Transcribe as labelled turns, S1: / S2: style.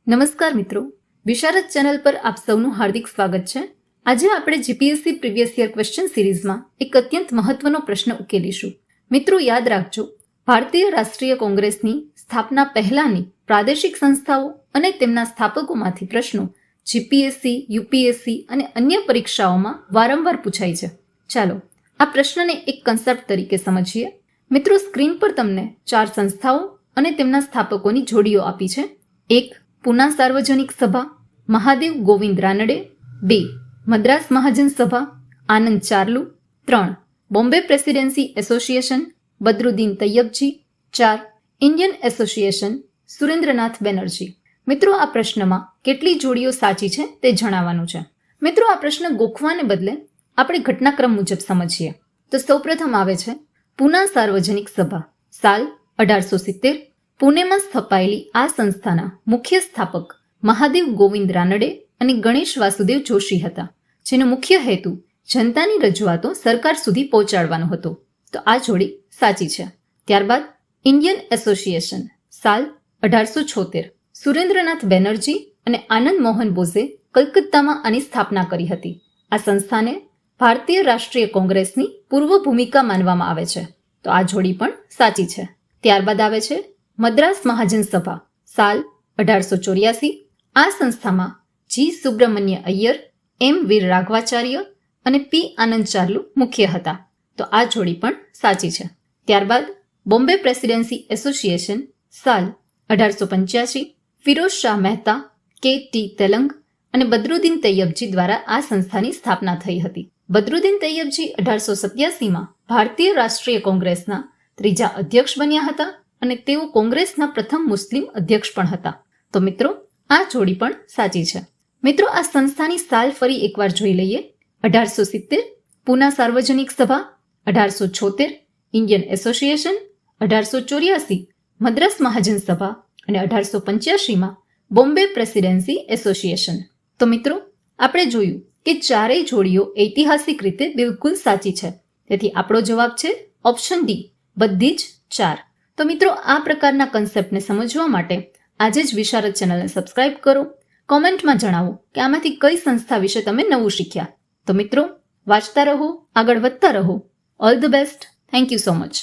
S1: નમસ્કાર મિત્રો, વિશારદ ચેનલ પર આપ સૌનું હાર્દિક સ્વાગત છે. આજે આપણે જીપીએસસી પ્રીવિયસ યર ક્વેશ્ચન સિરીઝમાં એક અત્યંત મહત્વનો પ્રશ્ન ઉકેલીશું. મિત્રો યાદ રાખજો, ભારતીય રાષ્ટ્રીય કોંગ્રેસની સ્થાપના પહેલાની પ્રાદેશિક સંસ્થાઓ અને તેમના સ્થાપકોમાંથી પ્રશ્નો જીપીએસસી, યુપીએસસી અને અન્ય પરીક્ષાઓમાં વારંવાર પૂછાય છે. ચાલો આ પ્રશ્નને એક કન્સેપ્ટ તરીકે સમજીએ. મિત્રો, સ્ક્રીન પર તમને 4 સંસ્થાઓ અને તેમના સ્થાપકોની જોડીઓ આપી છે. 1. પૂના સાર્વજનિક સભા, મહાદેવ ગોવિંદ રાનડે. 2. મદ્રાસ મહાજન સભા, આનંદ ચાર્લુ. 3. Bombay presidency association, Badruddin Tyabji. 4. Indian association, Surendranath Banerjee. મિત્રો, આ પ્રશ્નમાં કેટલી જોડીઓ સાચી છે તે જણાવવાનું છે. મિત્રો, આ પ્રશ્ન ગોખવાને બદલે આપણે ઘટનાક્રમ મુજબ સમજીએ તો સૌપ્રથમ આવે છે પૂના સાર્વજનિક સભા. સાલ 1870. પુણેમાં સ્થપાયેલી આ સંસ્થાના મુખ્ય સ્થાપક મહાદેવ ગોવિંદ રાનડે અને ગણેશ વાસુદેવ જોશી હતા, જેનો મુખ્ય હેતુ જનતાની રજૂઆતો સરકાર સુધી પહોંચાડવાનો હતો. તો આ જોડી સાચી છે. ત્યારબાદ ઇન્ડિયન એસોસિએશન. સાલ 1876. સુરેન્દ્રનાથ બેનર્જી અને આનંદ મોહન બોઝે કલકત્તામાં આની સ્થાપના કરી હતી. આ સંસ્થાને ભારતીય રાષ્ટ્રીય કોંગ્રેસની પૂર્વ ભૂમિકા માનવામાં આવે છે. તો આ જોડી પણ સાચી છે. ત્યારબાદ આવે છે મદ્રાસ મહાજન સભા. સાલ 1884. આ સંસ્થામાં જી સુબ્રમણ્ય અય્યર, એમ વીર રાઘવાચાર્ય અને પી આનંદ ચાર્લુ મુખ્ય હતા. તો આ જોડી પણ સાચી છે. ત્યારબાદ બોમ્બે પ્રેસિડેન્સી એસોસિએશન. સાલ 1885. ફિરોઝ શાહ મહેતા, કે ટી તેલંગ અને બદરુદ્દીન તૈયબજી દ્વારા આ સંસ્થાની સ્થાપના થઈ હતી. બદરુદ્દીન તૈયબજી 1887માં ભારતીય રાષ્ટ્રીય કોંગ્રેસના 3જા અધ્યક્ષ બન્યા હતા અને તેઓ કોંગ્રેસના પ્રથમ મુસ્લિમ અધ્યક્ષ પણ હતા. તો મિત્રો, આ જોડી પણ સાચી છે. મિત્રો, આ સંસ્થાની સાલ ફરી એકવાર જોઈ લઈએ. 1870 પૂના સાર્વજનિક સભા, 1876 ઇન્ડિયન એસોસિએશન, 1884 મદ્રાસ મહાજન સભા અને 1885માં બોમ્બે પ્રેસિડેન્સી એસોસિએશન. તો મિત્રો, આપણે જોયું કે ચારેય જોડીઓ ઐતિહાસિક રીતે બિલકુલ સાચી છે. તેથી આપણો જવાબ છે ઓપ્શન ડી, બધી જ 4. તો મિત્રો, આ પ્રકારના કન્સેપ્ટને સમજવા માટે આજે જ વિશારદ ચેનલને સબસ્ક્રાઇબ કરો. કોમેન્ટમાં જણાવો કે આમાંથી કઈ સંસ્થા વિશે તમે નવું શીખ્યા. તો મિત્રો, વાંચતા રહો, આગળ વધતા રહો. All the best. Thank you so much.